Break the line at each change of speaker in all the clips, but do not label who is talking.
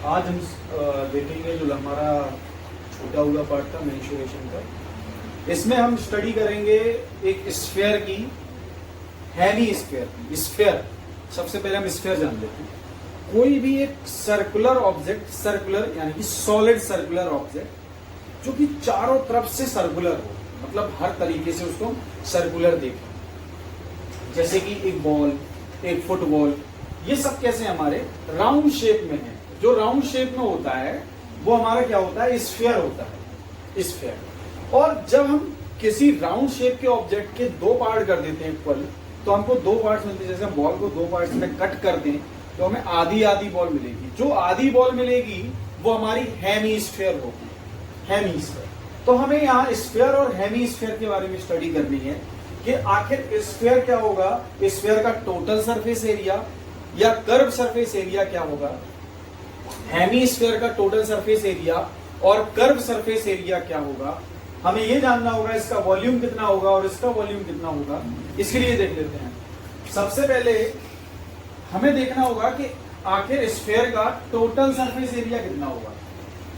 आज हम देखेंगे जो हमारा छूटा हुआ पार्ट था मेंस्ट्रुएशन का। इसमें हम स्टडी करेंगे एक स्फीयर की, हेमी स्फीयर की। स्फीयर, सबसे पहले हम स्फीयर जान लेते हैं। कोई भी एक सर्कुलर ऑब्जेक्ट, सर्कुलर यानी कि सॉलिड सर्कुलर ऑब्जेक्ट जो कि चारों तरफ से सर्कुलर हो, मतलब हर तरीके से उसको सर्कुलर देखें, जैसे कि एक बॉल, एक फुटबॉल, ये सब कैसे हमारे राउंड शेप में है। जो राउंड शेप में होता है वो हमारा क्या होता है, स्फीयर होता है, स्फीयर। और जब हम किसी राउंड शेप के ऑब्जेक्ट के दो पार्ट कर देते हैं इक्वल, तो हमको दो पार्ट्स मिलते हैं। जैसे हम बॉल को दो पार्ट्स में कट कर दें तो हमें आधी आधी बॉल मिलेगी। जो आधी बॉल मिलेगी वो हमारी हेमी स्फीयर होगी, हेमी स्फीयर। तो हमें यहाँ स्फीयर और हेमी स्फीयर के बारे में स्टडी करनी है कि आखिर स्फीयर क्या होगा, स्फीयर का टोटल सरफेस एरिया या कर्व सरफेस एरिया क्या होगा, हेमी स्फीयर का टोटल सरफेस एरिया और कर्व सरफेस एरिया क्या होगा। हमें यह जानना होगा इसका वॉल्यूम कितना होगा और इसका वॉल्यूम कितना होगा। इसके लिए देख लेते हैं। सबसे पहले हमें देखना होगा कि आखिर स्फीयर का टोटल सरफेस एरिया कितना होगा।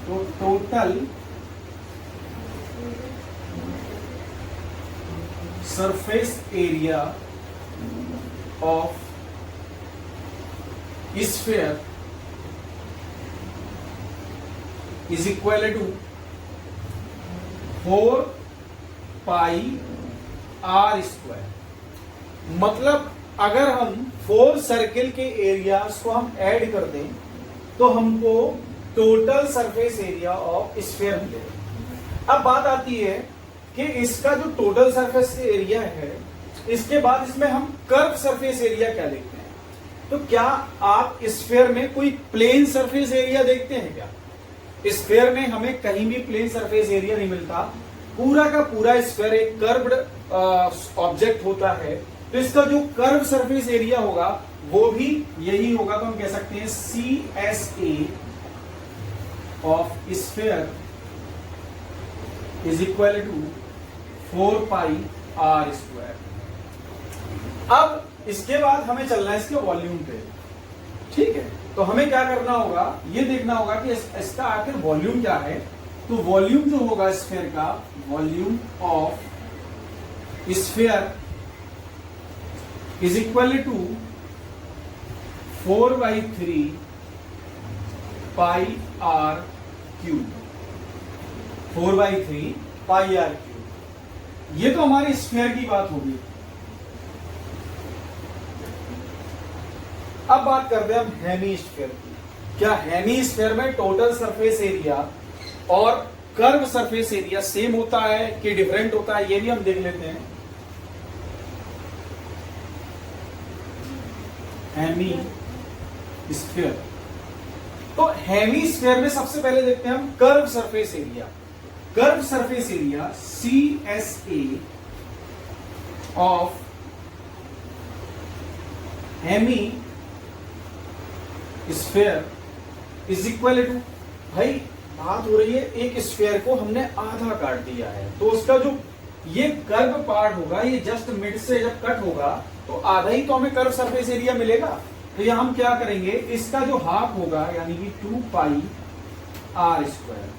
तो total surface area of sphere is equal to 4 pi are square. मतलब अगर हम 4 सर्किल के एरियाज को हम ऐड कर दें तो हमको total surface area of sphere मिलेगा। अब बात आती है कि इसका जो टोटल सरफेस एरिया है, इसके बाद इसमें हम कर्व सरफेस एरिया क्या देखते हैं। तो क्या आप स्फीयर में कोई प्लेन सरफेस एरिया देखते हैं क्या? स्फीयर में हमें कहीं भी प्लेन सरफेस एरिया नहीं मिलता। पूरा का पूरा स्फीयर एक कर्व्ड ऑब्जेक्ट होता है, तो इसका जो कर्व सरफेस एरिया होगा वो भी यही होगा। तो हम कह सकते हैं CSA of sphere is equal to 4 pi are square. अब इसके बाद हमें चलना है इसके वॉल्यूम पे, ठीक है। तो हमें क्या करना होगा, ये देखना होगा कि इसका आखिर वॉल्यूम क्या है। तो वॉल्यूम जो होगा स्फीयर का, volume of sphere is equal to 4/3 pi r cube, 4/3 pi r cube. ये तो हमारी स्फीयर की बात होगी। अब बात करते हैं हम हेमी स्फीयर की। क्या हेमी स्फीयर में टोटल सरफेस एरिया और कर्व सरफेस एरिया सेम होता है कि डिफरेंट होता है, ये भी हम देख लेते हैं। हेमी स्फीयर, तो हेमी स्फीयर में सबसे पहले देखते हैं हम curve surface area. Curve surface area CSA of hemisphere is equal to, भाई बात हो रही है एक स्फीयर को हमने आधा काट दिया है, तो उसका जो ये कर्व पार्ट होगा, ये जस्ट मिड से जब कट होगा तो आधा ही तो हमें कर्व सरफेस एरिया मिलेगा। तो यहां हम क्या करेंगे, इसका जो हाफ होगा यानी कि 2 पाई आर स्क्वायर।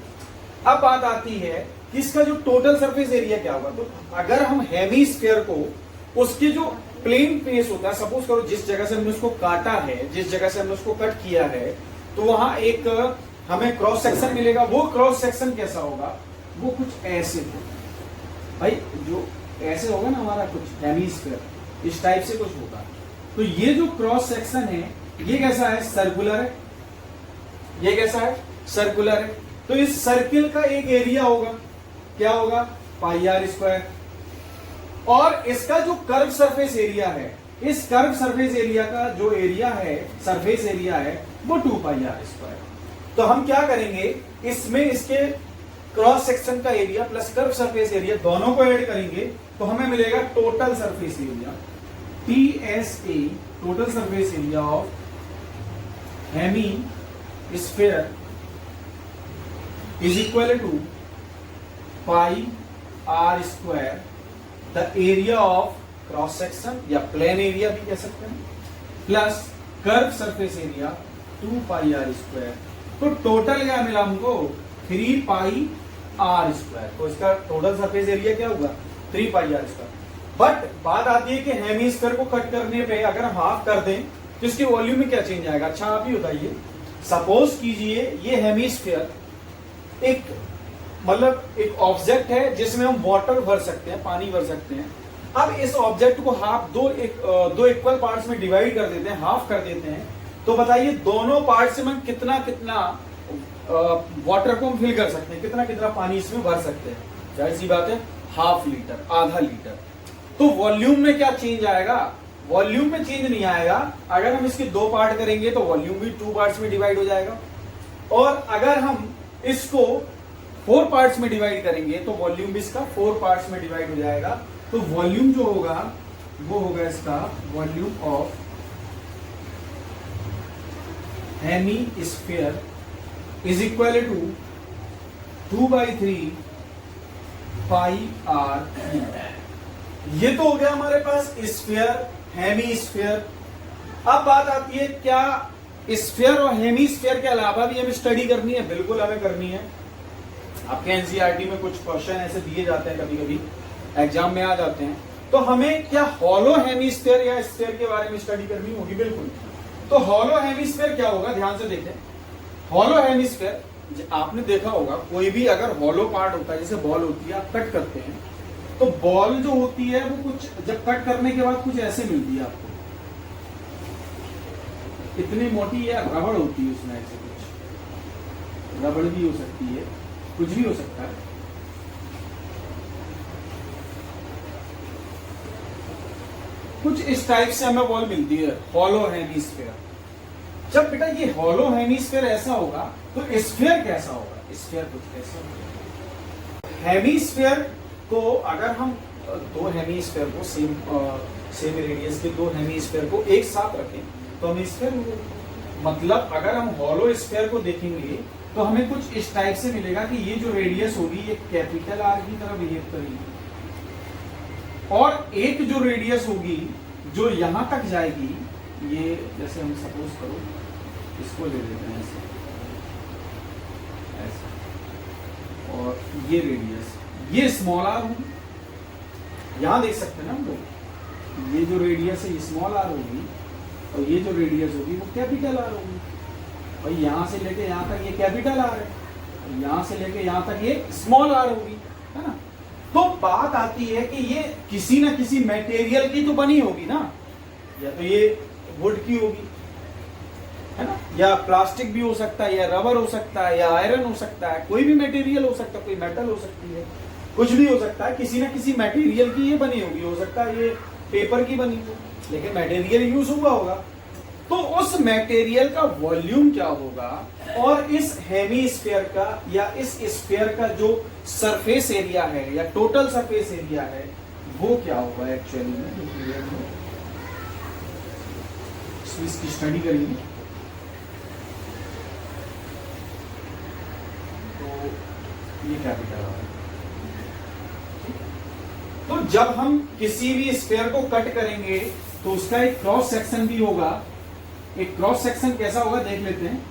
अब बात आती है कि इसका जो टोटल सरफेस एरिया क्या होगा। तो अगर हम हेमी स्फीयर को उसके जो प्लेन फेस होता है, सपोज करो जिस जगह से हमने उसको काटा है, जिस जगह से हमने उसको कट किया है, तो वहां एक हमें क्रॉस सेक्शन मिलेगा। वो क्रॉस सेक्शन कैसा होगा, वो कुछ ऐसे होगा भाई, जो ऐसे होगा ना हमारा कुछ हेमी स्फीयर, इस टाइप से कुछ होगा। तो ये जो क्रॉस सेक्शन है ये कैसा है, सर्कुलर है। ये कैसा है, सर्कुलर है। तो इस सर्किल का एक एरिया होगा, क्या होगा, पाई आर स्क्वायर। और इसका जो कर्व सरफेस एरिया है, इस कर्व सरफेस एरिया का जो एरिया है, सरफेस एरिया है, वो 2 पाई आर स्क्वायर। तो हम क्या करेंगे, इसमें इसके क्रॉस सेक्शन का area plus curve surface area दोनों को ऐड करेंगे तो हमें मिलेगा total surface area TSA, total surface area of hemisphere is equal to pi are square, the area of cross section या प्लेन एरिया भी कह सकते हैं, plus curve surface area 2 pi are square तो टोटल क्या मिला हमको 3 पाई आर स्क्वायर। तो इसका टोटल सरफेस एरिया क्या होगा 3 पाई आर स्क्वायर। बट बात आती है कि हेमिस्फीयर को कट करने पे अगर हम हाफ कर दें तो इसके वॉल्यूम में क्या चेंज आएगा। अच्छा आप ही बताइए, सपोज कीजिए ये हेमिस्फीयर एक मतलब एक ऑब्जेक्ट है जिसमें हम वाटर भर सकते हैं, पानी भर सकते हैं। अब इस ऑब्जेक्ट को हाफ दो इक्वल पार्ट्स में डिवाइड कर देते हैं, हाफ कर देते हैं, तो बताइए दोनों पार्ट्स में कितना कितना वाटर को हम फिल कर सकते हैं, कितना कितना पानी इसमें भर सकते हैं। जाहिर सी बात है ½ लीटर, आधा लीटर। तो वॉल्यूम में क्या चेंज आएगा, वॉल्यूम में चेंज नहीं आएगा। अगर हम इसके 2 पार्ट करेंगे तो वॉल्यूम भी 2 पार्ट्स में डिवाइड हो जाएगा, और अगर हम इसको 4 पार्ट्स में डिवाइड करेंगे तो वॉल्यूम भी इसका 4 पार्ट्स में डिवाइड हो जाएगा। तो वॉल्यूम जो होगा वो होगा इसका volume of hemisphere is equal to 2/3 pi r. ये तो हो गया हमारे पास स्फीयर, हेमिस्फीयर। अब बात आती है क्या स्फीयर और हेमिस्फीयर के अलावा भी हमें स्टडी करनी है। बिल्कुल हमें करनी है। आपके एनसीईआरटी में कुछ क्वेश्चन ऐसे दिए जाते हैं, कभी कभी एग्जाम में आ जाते हैं। तो हमें क्या हॉलो हेमिस्फीयर या स्फीयर के बारे में स्टडी करनी होगी। बिल्कुल। तो हॉलो हेमिस्फीयर क्या होगा, ध्यान से देखें। हॉलो हेमिस्फीयर आपने देखा होगा, कोई भी अगर हॉलो पार्ट होता है, जैसे बॉल होती है, आप कट करते हैं तो बॉल जो होती है वो कुछ जब कट करने के बाद कुछ ऐसे मिलती है आपको, इतनी मोटी या रबड़ होती है उसमें, ऐसे कुछ रबड़ भी हो सकती है, कुछ भी हो सकता है। कुछ इस टाइप से हमें बॉल मिलती है हॉलो हेमिस्फीयर। जब बेटा ये हॉलो हेमिस्फीयर ऐसा होगा तो स्फीयर कैसा होगा, स्फीयर कुछ ऐसा होगा। हेमिस्फीयर को अगर हम 2 हेमिस्फीयर को सेम रेडियस के 2 हेमिस्फीयर को एक साथ रखें तो हमें स्फीयर, मतलब अगर हम हॉलो स्फीयर को देखेंगे तो हमें कुछ इस टाइप से मिलेगा कि ये जो रेडियस होगी ये कैपिटल आर की तरह बिहेव करेगी, और एक जो रेडियस होगी जो यहां तक जाएगी, ये जैसे हम सपोज करो इसको ले लेते हैं ऐसे, और ये रेडियस ये स्मॉल आर होगी। यहां देख सकते हैं ना हम लोग, ये जो रेडियस है ये स्मॉल आर होगी, और ये जो रेडियस होगी वो कैपिटल आर होगी। और यहां से लेके यहां तक ये कैपिटल आर है, और यहां से लेके यहां तक ये स्मॉल आर होगी, है ना। तो बात आती है कि ये किसी ना किसी मटेरियल की तो बनी होगी ना, या तो ये वुड की होगी, है ना, या प्लास्टिक भी हो सकता है, या रबर हो सकता है, या आयरन हो सकता है, कोई भी मटेरियल हो सकता है, कोई मेटल हो सकती है, कुछ भी हो सकता है। किसी ना किसी मटेरियल की ये बनी होगी, हो सकता है ये पेपर की बनी हो, लेकिन मटेरियल यूज हुआ होगा। तो उस मटेरियल का वॉल्यूम क्या होगा, और इस हेमिस्फीयर का या इस स्फीयर का जो सरफेस एरिया है या टोटल सरफेस एरिया है वो क्या होगा एक्चुअली में, इसकी स्टडी करेंगे। तो ये कैपिटल है। तो जब हम किसी भी स्फीयर को कट करेंगे तो उसका एक क्रॉस सेक्शन भी होगा। एक क्रॉस सेक्शन कैसा होगा देख लेते हैं।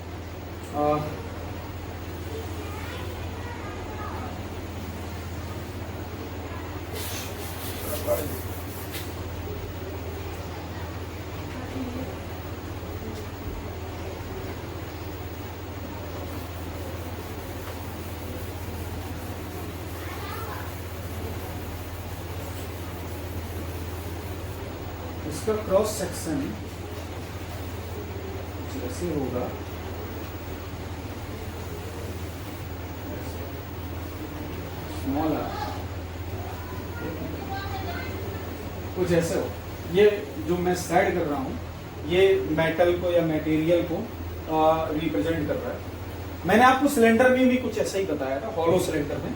इसका क्रॉस सेक्शन ऐसे होगा, स्मॉल आर, कुछ ऐसे हो। ये जो मैं स्लाइड कर रहा हूं ये मेटल को या मटेरियल को रिप्रेजेंट कर रहा है। मैंने आपको सिलेंडर में भी कुछ ऐसा ही बताया था, हॉलो सिलेंडर में।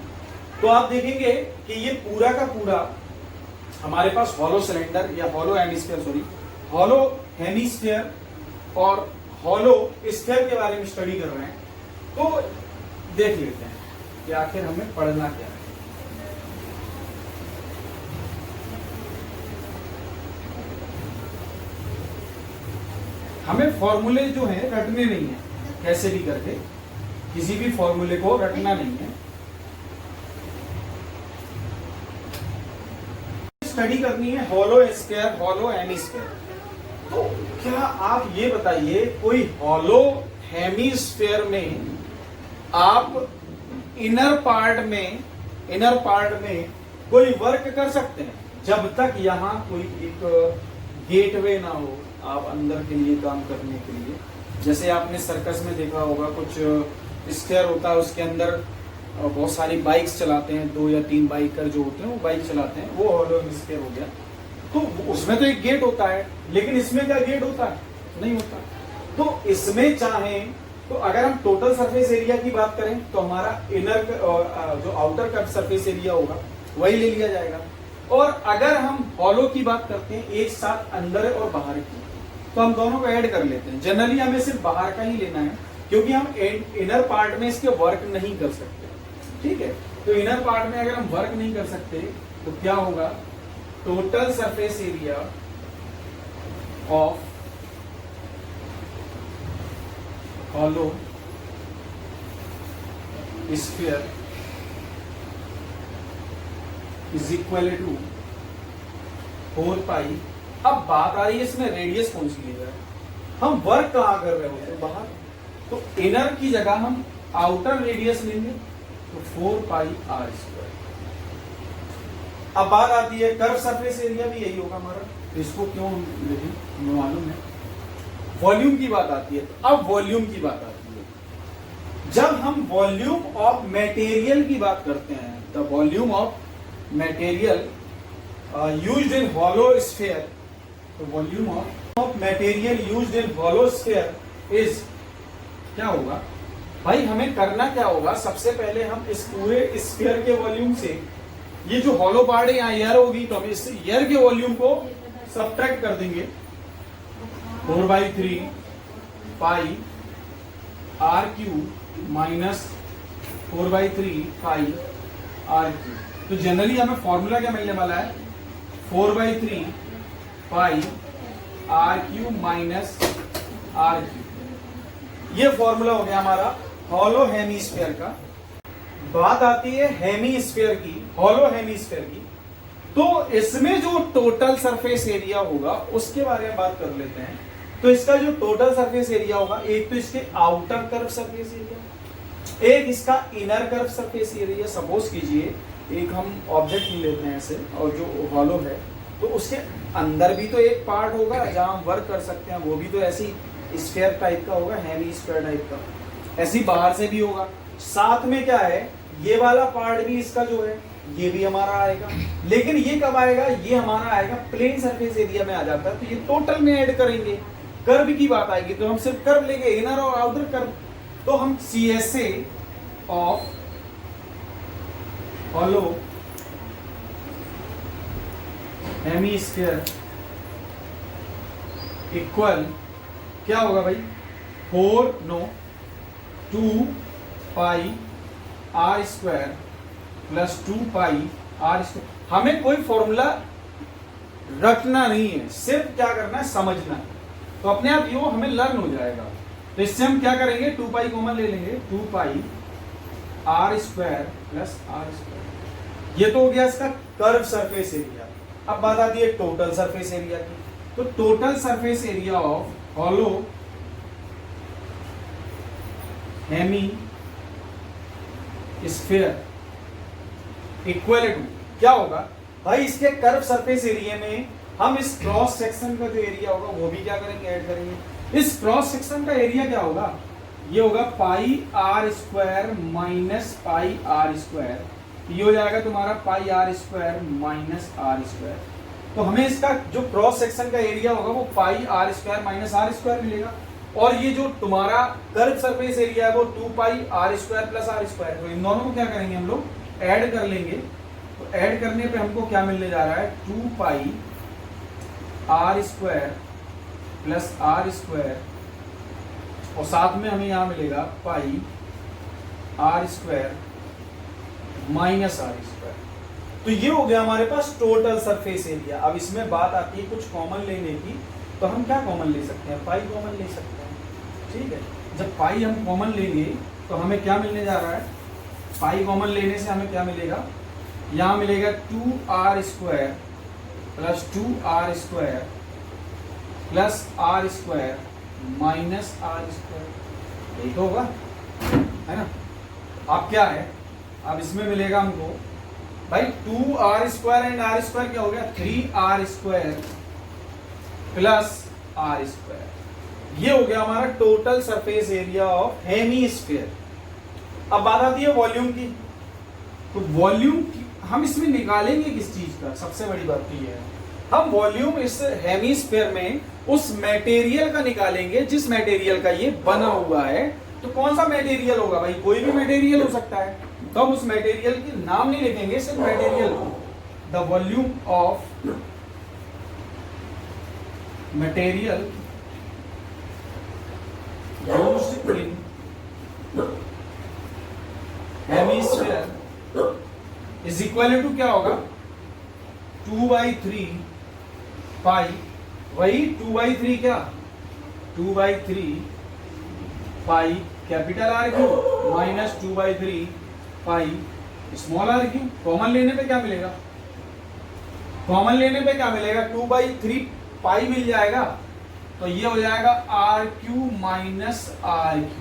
तो आप देखेंगे कि ये पूरा का पूरा हमारे पास हॉलो सिलेंडर या hollow hemisphere, sorry hollow hemisphere और हॉलो स्फीयर के बारे में स्टडी कर रहे हैं। तो देख लेते हैं कि आखिर हमें पढ़ना क्या है। हमें फॉर्मूले जो है रटने नहीं है कैसे भी करके, किसी भी फॉर्मूले को रटना नहीं है, स्टडी करनी है hollow square, hollow hemi square. तो क्या आप ये बताइए, कोई हॉलो हेमीस्फेयर में आप इनर पार्ट में कोई वर्क कर सकते हैं जब तक यहाँ कोई एक गेटवे ना हो आप अंदर के लिए काम करने के लिए। जैसे आपने सर्कस में देखा होगा, कुछ स्क्वायर होता है, उसके अंदर बहुत सारी बाइक्स चलाते हैं, 2 या 3 बाइकर जो होते हैं वो बाइक चलाते हैं, वो हॉलो स्क्वायर हो गया। तो उसमें तो एक गेट होता है, लेकिन इसमें क्या गेट होता है? नहीं होता। तो इसमें चाहे तो अगर हम टोटल सरफेस एरिया की बात करें तो हमारा इनर जो आउटर कर्व सरफेस एरिया होगा वही ले लिया जाएगा। और अगर हम हॉलो की बात करते हैं एक साथ अंदर और बाहर की, तो हम दोनों को ऐड कर लेते हैं। जनरली हमें सिर्फ बाहर का ही लेना है, क्योंकि हम इनर पार्ट में इसके वर्क नहीं कर सकते। ठीक है, तो इनर पार्ट में अगर हम वर्क नहीं कर सकते तो क्या होगा? Total surface area of hollow sphere is equal to 4 pi. अब बात आ रही है इसमें रेडियस कौन सी लेगा? हम वर्क कहां कर रहे होते हैं? बाहर। तो इनर की जगह हम आउटर रेडियस लेंगे, तो 4 पाई आर स्क्वायर। अब बात आती है कर्व सरफेस एरिया भी यही होगा हमारा, तो इसको क्यों लेंगे हमें मालूम है। वॉल्यूम की बात आती है, तो अब वॉल्यूम की बात आती है। जब हम वॉल्यूम ऑफ मटेरियल की बात करते हैं, the volume of material used in hollow sphere, तो volume of material used in hollow sphere is क्या होगा? भाई हमें करना क्या होगा? सबसे पहले हम इस पूरे स्फीयर के वॉल्यूम से ये जो हॉलो पार्ट है यहाँ एयर होगी, तो हम इस एयर के वॉल्यूम को सब्ट्रैक्ट कर देंगे। 4/3 pi R Q minus 4/3 pi R Q. तो जनरली हमें फॉर्मूला क्या मिलने वाला है? 4/3 pi R Q minus R Q. ये फॉर्मूला हो गया हमारा हॉलो हेमीस्फीयर का। बात आती है हेमीस्फीयर की, हॉलो हेमीस्फीयर की। तो इसमें जो टोटल सरफेस एरिया होगा उसके बारे में बात कर लेते हैं। तो इसका जो टोटल सरफेस एरिया होगा, एक तो इसके आउटर कर्व सरफेस एरिया, एक इसका inner curve surface area. Suppose कीजिए एक हम ऑब्जेक्ट ले लेते हैं ऐसे, और जो हॉलो है तो उसके अंदर भी तो एक पार्ट होगा जहां हम वर्क कर सकते हैं, वो भी तो ऐसी स्फीयर टाइप का होगा, हेमी स्फीयर टाइप का। ऐसी बाहर से भी होगा। साथ में क्या है, ये वाला पार्ट भी इसका जो है ये भी हमारा आएगा। लेकिन ये कब आएगा? ये हमारा आएगा प्लेन सरफेस एरिया में आ जाता है, तो ये टोटल में ऐड करेंगे। कर्व की बात आएगी तो हम सिर्फ कर्व लेंगे, इनर और आउटर कर्व। तो हम CSA of hollow hemisphere equal क्या होगा भाई? 2 pi are square plus 2 pi are square. हमें कोई फॉर्मूला रखना नहीं है, सिर्फ क्या करना है, समझना है। तो अपने आप ये हमें लर्न हो जाएगा। तो इससे हम क्या करेंगे? 2 पाई कॉमन ले लेंगे, 2 pi are square plus are square. ये तो हो गया इसका कर्व सरफेस एरिया। अब बात आती है टोटल सरफेस एरिया की। तो total surface area of hollow hemisphere equal to क्या होगा भाई? इसके कर्व सरफेस एरिया में हम इस क्रॉस सेक्शन का जो एरिया होगा वो भी क्या करेंगे? ऐड करेंगे। इस क्रॉस सेक्शन का एरिया क्या होगा? ये होगा pi are square minus pi are square. ये हो जाएगा तुम्हारा pi are square minus R square. तो हमें इसका जो क्रॉस सेक्शन का एरिया होगा वो pi are square minus R square मिलेगा। और ये जो तुम्हारा कर्व सरफेस एरिया है वो 2 pi are square plus are square. तो इन दोनों को क्या करेंगे? हम लोग ऐड कर लेंगे। तो ऐड करने पे हमको क्या मिलने जा रहा है? 2 pi are square plus are square, और साथ में हमें यहां मिलेगा pi are square minus R square. तो ये हो गया हमारे पास टोटल सरफेस एरिया। अब इसमें बात आती है कुछ कॉमन लेने की, तो हम क्या कॉमन ले सकते हैं? पाई कॉमन ले सकते हैं। ठीक है, जब पाई हम कॉमन लेंगे तो हमें क्या मिलने जा रहा है, पाई कॉमन लेने से हमें क्या मिलेगा, यहाँ मिलेगा 2r² plus 2r² plus r² minus r², यही तो होगा, है ना। अब क्या है, अब इसमें मिलेगा हमको भाई 2r² एंड r² क्या हो गया, 3r² प्लस r², ये हो गया हमारा total surface area of hemisphere. अब बात आती है वॉल्यूम की, तो वॉल्यूम हम इसमें निकालेंगे किस चीज का, सबसे बड़ी बात तो ये है, हम वॉल्यूम इस हेमीस्फीयर में उस मटेरियल का निकालेंगे जिस मटेरियल का ये बना हुआ है। तो कौन सा मटेरियल होगा भाई, कोई भी मटेरियल हो सकता है, तो हम उस मटेरियल के नाम नहीं लिखेंगे, सिर्फ material, the volume of material used in hemisphere is equal to क्या होगा, 2/3 पाई, वही 2/3 क्या, 2/3 pi capital r Q minus 2/3 pi small r cube. Common लेने पे क्या मिलेगा, कॉमन लेने पे क्या मिलेगा, 2/3 पाई मिल जाएगा, तो ये हो जाएगा RQ माइनस RQ।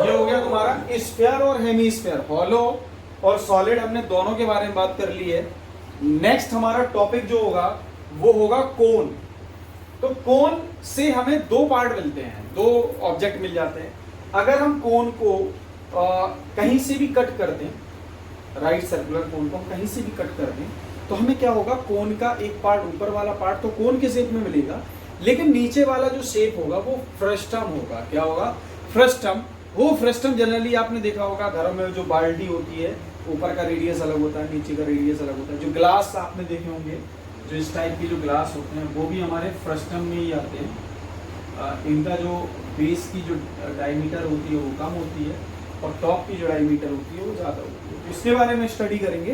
ये हो गया तुम्हारा स्फीयर और हेमीस्फीयर, हॉलो और सॉलिड, हमने दोनों के बारे में बात कर ली है। नेक्स्ट हमारा टॉपिक जो होगा वो होगा कोन। तो कोन से हमें दो पार्ट मिलते हैं, दो ऑब्जेक्ट मिल जाते हैं। अगर हम कोन को कहीं से भी कट कर दें, राइट सर्कुलर कोन को कहीं से भी कट कर दें, तो हमें क्या होगा, कोन का एक पार्ट, ऊपर वाला पार्ट तो कोन के शेप में मिलेगा, लेकिन नीचे वाला जो शेप होगा वो फ्रस्टम होगा। क्या होगा, फ्रस्टम। वो फ्रस्टम जनरली आपने देखा होगा घरों में, जो बाल्टी होती है ऊपर का रेडियस अलग होता है, नीचे का रेडियस अलग होता है। जो ग्लास आपने देखे होंगे, जो इस टाइप के जो ग्लास होते हैं वो भी हमारे फ्रस्टम में ही आते हैं। इनका जो बेस की जो डायमीटर होती है वो कम होती है और टॉप की जो डायमीटर होती है वो ज़्यादा होती है। तो इसके बारे में स्टडी करेंगे।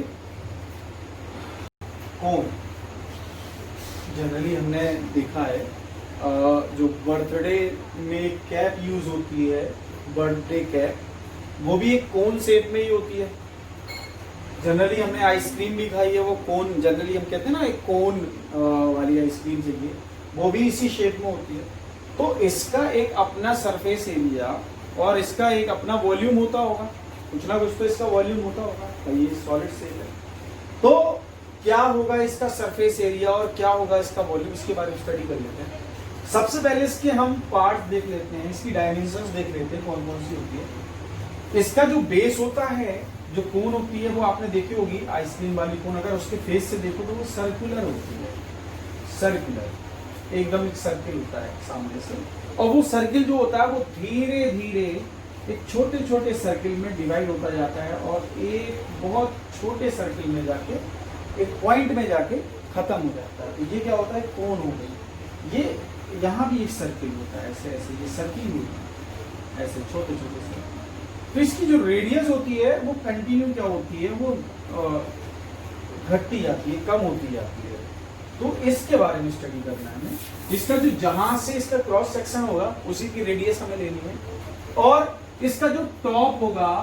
कोन जनरली हमने देखा है, जो बर्थडे में कैप यूज होती है, बर्थडे कैप, वो भी एक कोन शेप में ही होती है। जनरली हमने आइसक्रीम भी खाई है, वो कोन, जनरली हम कहते हैं ना एक कोन वाली आइसक्रीम चाहिए, वो भी इसी शेप में होती है। तो इसका एक अपना सरफेस एरिया और इसका एक अपना वॉल्यूम होता होगा, कुछ ना कुछ तो इसका वॉल्यूम होता होगा। तो ये सॉलिड शेप है, तो क्या होगा इसका सरफेस एरिया और क्या होगा इसका वॉल्यूम, इसके बारे में स्टडी कर लेते हैं। सबसे पहले इसके हम पार्ट देख लेते हैं, इसकी डायमेंशंस देख लेते हैं कौन कौन सी होती है। इसका जो बेस होता है, जो कोन होती है, वो आपने देखी होगी आइसक्रीम वाली कोन, अगर उसके फेस से देखो तो वो सर्कुलर होती है, सर्कुलर, एकदम एक सर्किल होता है सामने से, और वो सर्किल जो होता है वो धीरे धीरे एक छोटे छोटे सर्किल में डिवाइड होता जाता है और एक बहुत छोटे सर्किल में जाके एक पॉइंट में जाके खत्म हो जाता है। तो ये क्या होता है, कोन हो गई। ये यहाँ भी एक सर्किल होता है, ऐसे ऐसे ये सर्किल होती है, ऐसे छोटे छोटे सर्किल। तो इसकी जो रेडियस होती है वो कंटिन्यू क्या होती है, वो घटती जाती है, कम होती जाती है। तो इसके बारे में स्टडी करना है हमें। इसका जो जहां से इसका क्रॉस सेक्शन होगा उसी की रेडियस हमें लेनी है, और इसका जो टॉप होगा,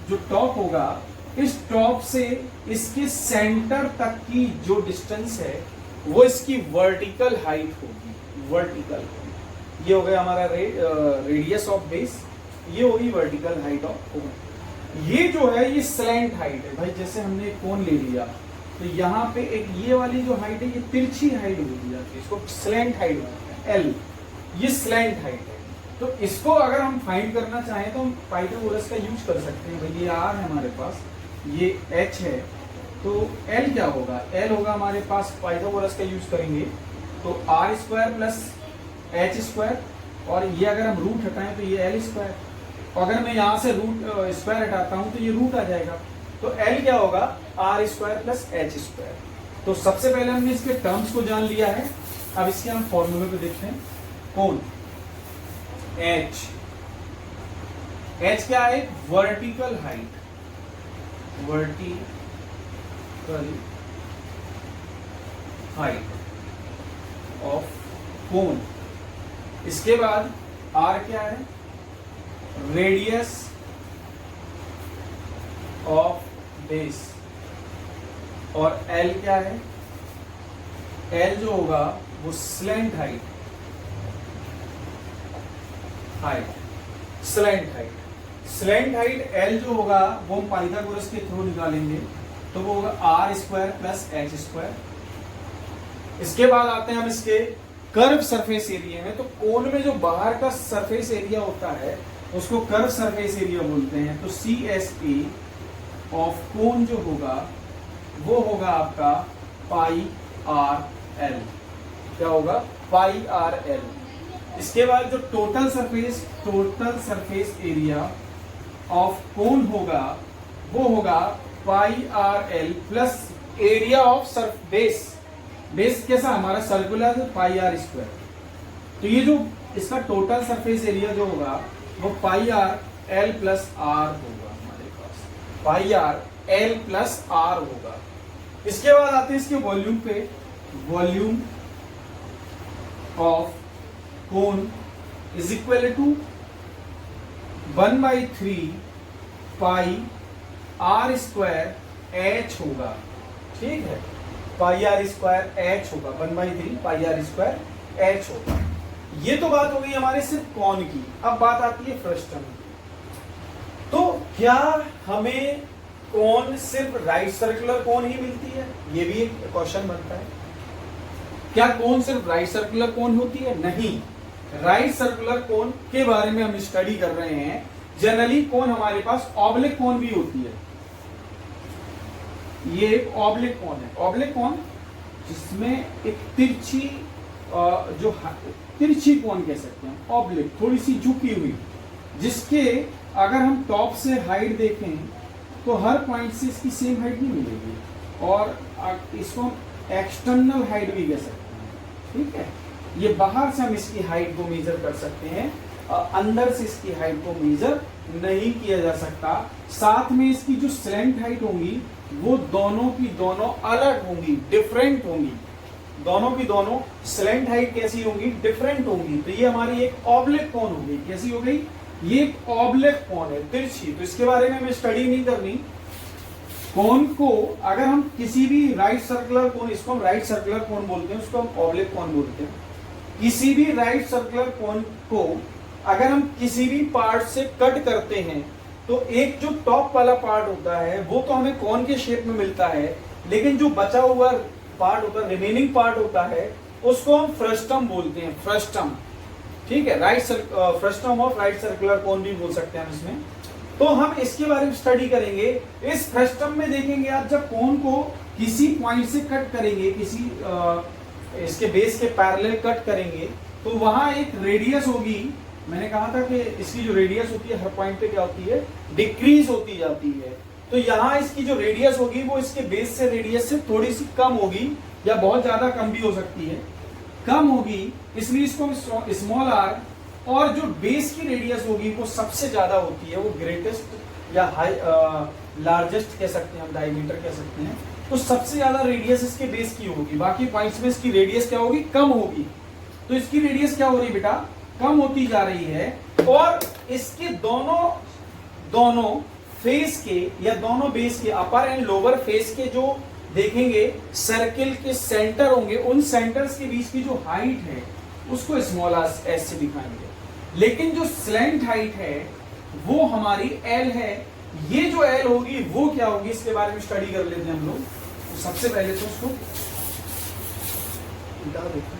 जो टॉप होगा, इस टॉप से इसके सेंटर तक की जो डिस्टेंस है वो इसकी वर्टिकल हाइट होगी, वर्टिकल। ये हो गया हमारा रेडियस ऑफ बेस, ये होगी वर्टिकल हाइट ऑफ कोन। ये जो है ये स्लैंट हाइट है भाई, जैसे हमने कोन ले लिया तो यहाँ पे एक ये वाली जो हाइट है ये तिरछी हाइट बोली जाती है, इसको स्लैंट हाइट बोलते हैं, एल, ये स्लैंट हाइट है। तो इसको अगर हम फाइंड करना चाहें तो हम पाइथागोरस का यूज कर सकते हैं। भाई ये आर है हमारे पास, ये एच है, तो एल क्या होगा, एल होगा हमारे पास, पाइथागोरस का यूज करेंगे तो r² प्लस h², और ये अगर हम रूट हटाएं तो ये l², अगर मैं यहाँ से रूट स्क्वायर हटाता हूँ तो ये रूट आ जाएगा, तो l क्या होगा, r² प्लस h²। तो सबसे पहले हमने इसके टर्म्स को जान लिया है, अब इसके हम फॉर्मूले पे देखते हैं। कोन h, h क्या है, vertical height, vertical height of cone. इसके बाद आर क्या है? Radius of base. और एल क्या है? एल जो होगा वो slant height, slant height L जो होगा वो हम पाइथागोरस के थ्रू निकालेंगे, तो वो होगा r square plus h square. इसके बाद आते हैं हम इसके कर्व सरफेस एरिया में। तो कोन में जो बाहर का सरफेस एरिया होता है उसको कर्व सरफेस एरिया बोलते हैं। तो C S A of cone जो होगा वो होगा आपका पाई आर एल। क्या होगा? Pi are L. इसके बाद जो total surface area of cone होगा वो होगा pi R L plus area of base. Base कैसा हमारा सर्कुलर, पाई आर स्क्वायर। तो ये जो इसका टोटल सरफेस एरिया जो होगा वो pi R L plus r होगा हमारे पास, pi R L plus r होगा। इसके बाद आते हैं इसके वॉल्यूम पे। Volume of cone is equal to 1/3 pi are square h होगा। ठीक है, पाई आर स्क्वायर एच होगा, 1/3 पाई आर स्क्वायर एच होगा। ये तो बात हो गई हमारे सिर्फ कोन की। अब बात आती है फ्रस्टम की। तो क्या हमें कोन सिर्फ राइट सर्कुलर कोन ही मिलती है? ये भी एक क्वेश्चन बनता है। क्या कोन सिर्फ राइट सर्कुलर कोन होती है? नहीं, राइट सर्कुलर कोन के बारे में हम स्टडी कर रहे हैं। जनरली कोन हमारे पास ऑब्लिक कोन भी होती है। ये एक ऑब्लिक कोन है। ऑब्लिक कोन जिसमें एक तिरछी जो तिरछी कोन कह सकते हैं, ऑब्लिक, थोड़ी सी झुकी हुई, जिसके अगर हम टॉप से हाइट देखें तो हर पॉइंट से इसकी सेम हाइट नहीं मिलेगी, और इसको हम एक्सटर्नल हाइट भी कह सकते हैं। ठीक है, ये बाहर से हम इसकी हाइट को मेजर कर सकते हैं, अंदर से इसकी हाइट को मेजर नहीं किया जा सकता। साथ में इसकी जो स्लैंट हाइट होंगी वो दोनों की दोनों अलग होंगी, डिफरेंट होंगी। दोनों की दोनों स्लैंट हाइट कैसी होंगी? डिफरेंट होंगी। तो ये हमारी एक ऑब्लिक कोन हो गई। कैसी हो गई? ये एक ऑब्लिक कोन है, तिरछी। तो इसके बारे में हमें स्टडी नहीं करनी। कोन को अगर हम किसी भी राइट सर्कुलर कोन, इसको हम राइट सर्कुलर कोन बोलते हैं, उसको हम ऑब्लिक कोन बोलते हैं। किसी भी राइट सर्कुलर कोन को अगर हम किसी भी पार्ट से कट करते हैं तो एक जो टॉप वाला पार्ट होता है वो तो हमें कोन के शेप में मिलता है, लेकिन जो बचा हुआ पार्ट होता है, रिमेनिंग पार्ट होता है, उसको हम फ्रस्टम बोलते हैं। फ्रस्टम, ठीक है, frustum of right circular cone भी बोल सकते हैं हम इसमें। तो हम इसके बारे में स्टडी करेंगे। इस फ्रस्टम में देखेंगे आप, जब कोन को किसी पॉइंट से कट करेंगे, किसी इसके बेस के पैरेलल कट करेंगे, तो वहां एक रेडियस होगी। मैंने कहा था कि इसकी जो रेडियस होती है हर पॉइंट पे क्या होती है? डिक्रीज होती जाती है। तो यहाँ इसकी जो रेडियस होगी वो इसके बेस से रेडियस से थोड़ी सी कम होगी, या बहुत ज्यादा कम भी हो सकती है, कम होगी, इसलिए इसको हम स्मॉल आर। और जो बेस की रेडियस होगी वो सबसे ज्यादा होती है, वो ग्रेटेस्ट या लार्जेस्ट कह सकते हैं हम, डायमीटर कह सकते हैं। तो सबसे ज्यादा रेडियस इसके बेस की होगी, बाकी पॉइंट्स में इसकी रेडियस क्या होगी? कम होगी। तो इसकी रेडियस क्या हो रही है बेटा? कम होती जा रही है। और इसके दोनों फेस के या दोनों बेस के, अपर एंड लोअर फेस के जो देखेंगे सर्किल के सेंटर होंगे, उन सेंटर्स के बीच की जो हाइट है उसको स्मॉल एस से दिखाएंगे। लेकिन जो स्लैंट हाइट है वो हमारी एल है। ये जो एल होगी वो क्या होगी, इसके बारे में स्टडी कर लेते हैं हम लोग। तो सबसे पहले तो उसको देखते हैं।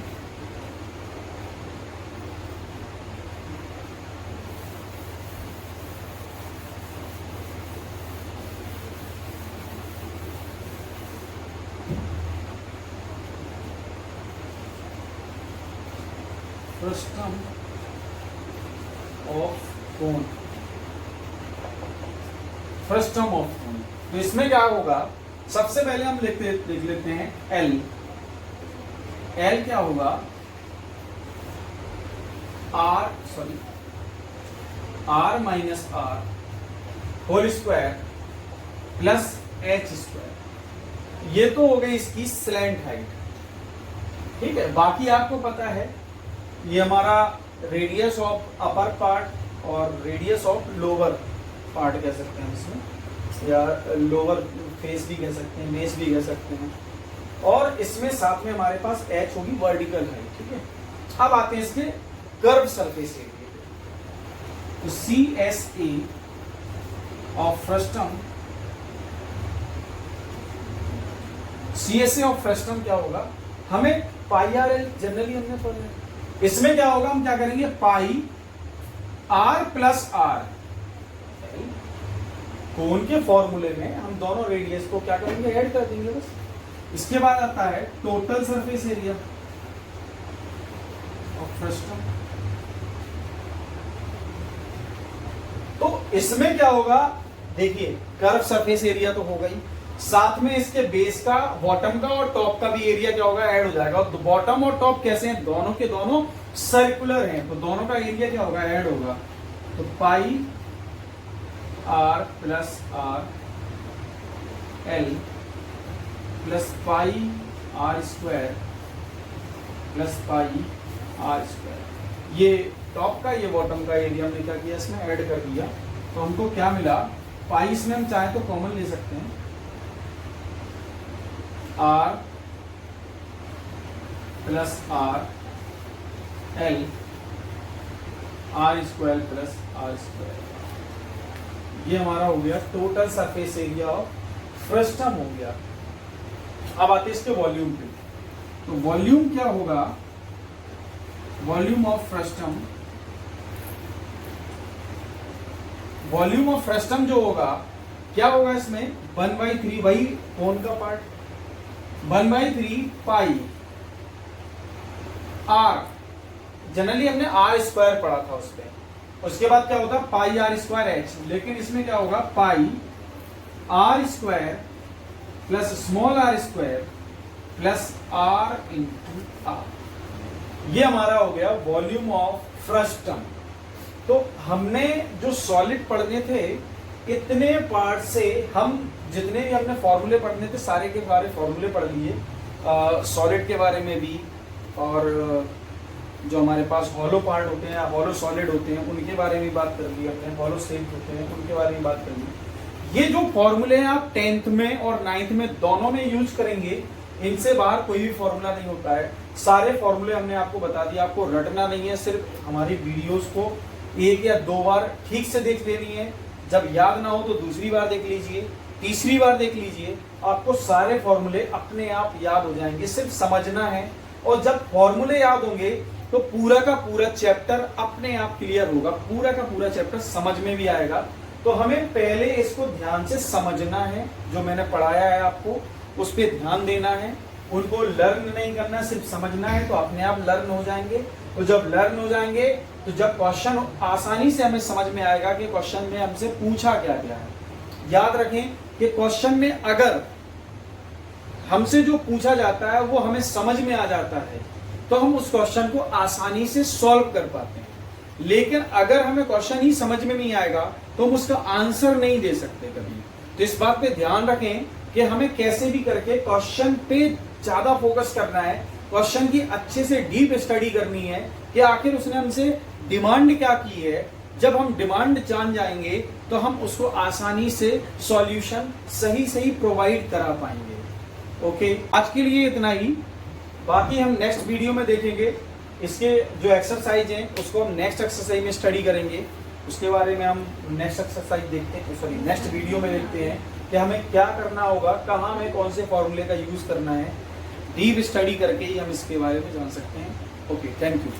Frustum of cone, frustum of cone. तो इसमें क्या होगा? सबसे पहले हम देख लेते हैं एल। एल क्या होगा? R minus r whole square plus h square. ये तो हो गई इसकी स्लैंट हाइट। ठीक है, बाकी आपको पता है ये हमारा रेडियस ऑफ अपर पार्ट और रेडियस ऑफ लोअर पार्ट कह सकते हैं इसमें, या लोअर फेस भी कह सकते हैं, बेस भी कह सकते हैं। और इसमें साथ में हमारे पास h होगी वर्टिकल हाइट, ठीक है। अब आते हैं इसके कर्व सरफेस एरिया। तो CSA of frustum, CSA of frustum क्या होगा, हमें पाई आर एल जनरली हमने पढ़ा है। इसमें क्या होगा, हम क्या करेंगे, पाई आर प्लस आर, कोन के फॉर्मूले में हम दोनों रेडियस को क्या करेंगे, ऐड कर देंगे बस। इसके बाद आता है total surface area of frustum. तो इसमें क्या होगा, देखिए कर्व सरफेस एरिया तो होगा ही, साथ में इसके बेस का, बॉटम का और टॉप का भी एरिया क्या होगा, ऐड हो जाएगा। और बॉटम और टॉप कैसे हैं, दोनों के दोनों सर्कुलर हैं, तो दोनों का एरिया क्या होगा, ऐड होगा। तो pi R plus R L plus pi are square plus pi are square, ये टॉप का ये बॉटम का एरिया हमने क्या किया, इसमें ऐड कर दिया। तो हमको क्या मिला, पाई इसमें हम चाहे तो कॉमन ले सकते हैं, r plus are l r square plus are square, ये हमारा हो गया total surface area of frustum हो गया। अब आते हैं इसके वॉल्यूम पे। तो वॉल्यूम क्या होगा, volume of frustum, volume of frustum जो होगा क्या होगा, इसमें 1/3, वही कोन का पार्ट, 1/3 पाई आर, जनरली हमने आर स्क्वायर पढ़ा था उस पर, उसके बाद क्या होता है पाई आर स्क्वायर एच, लेकिन इसमें क्या होगा, pi are square plus small R square plus R into R, ये हमारा हो गया वॉल्यूम ऑफ फ्रस्टम। तो हमने जो सॉलिड पढ़ने थे, इतने पार्ट से हम जितने भी अपने फॉर्मूले पढ़ने थे सारे के बारे फॉर्मूले पढ़ लिए, सॉलिड के बारे में भी, और जो हमारे पास हॉलो पार्ट होते हैं, हॉलो सॉलिड होते हैं, उनके बारे में बात कर ली अपने, हॉलो शेप होते हैं उनके बारे में बात कर ली। ये जो फॉर्मूले हैं आप 10th में और 9th में दोनों में यूज करेंगे, इनसे बाहर कोई भी फॉर्मूला नहीं होता है। सारे फॉर्मूले हमने आपको बता दिया, आपको रटना नहीं है, सिर्फ हमारी वीडियोस को 1 या 2 बार ठीक से देख लेनी है, जब याद ना हो तो दूसरी बार देख लीजिए, तीसरी बार देख लीजिए, आपको सारे फॉर्मूले अपने आप याद हो जाएंगे, सिर्फ समझना है। और जब फॉर्मूले याद होंगे तो पूरा का पूरा चैप्टर अपने आप क्लियर होगा, पूरा का पूरा चैप्टर समझ में भी आएगा। तो हमें पहले इसको ध्यान से समझना है, जो मैंने पढ़ाया है आपको उस पर ध्यान देना है, उनको लर्न नहीं करना, सिर्फ समझना है, तो अपने आप लर्न हो जाएंगे। तो जब लर्न हो जाएंगे तो जब क्वेश्चन आसानी से हमें समझ में आएगा कि क्वेश्चन में हमसे पूछा क्या गया है। याद रखें कि क्वेश्चन में अगर हमसे जो पूछा जाता है वो हमें समझ में आ जाता है तो हम उस क्वेश्चन को आसानी से सॉल्व कर पाते हैं, लेकिन अगर हमें क्वेश्चन ही समझ में नहीं आएगा तो हम उसका आंसर नहीं दे सकते कभी। तो इस बात पे ध्यान रखें कि हमें कैसे भी करके क्वेश्चन पे ज्यादा फोकस करना है, क्वेश्चन की अच्छे से डीप स्टडी करनी है कि आखिर उसने हमसे डिमांड क्या की है। जब हम डिमांड जान जाएंगे तो हम उसको आसानी से सॉल्यूशन सही प्रोवाइड करा पाएंगे। ओके, आज के लिए इतना ही, बाकी हम नेक्स्ट वीडियो में देखेंगे। इसके जो एक्सरसाइज हैं उसको हम नेक्स्ट एक्सरसाइज में स्टडी करेंगे, उसके बारे में हम नेक्स्ट एक्सरसाइज देखते हैं, सॉरी नेक्स्ट वीडियो में देखते हैं कि हमें क्या करना होगा, कहाँ हमें कौन से फॉर्मूले का यूज करना है। डीप स्टडी करके ही हम इसके बारे में जान सकते हैं। Okay, thank you.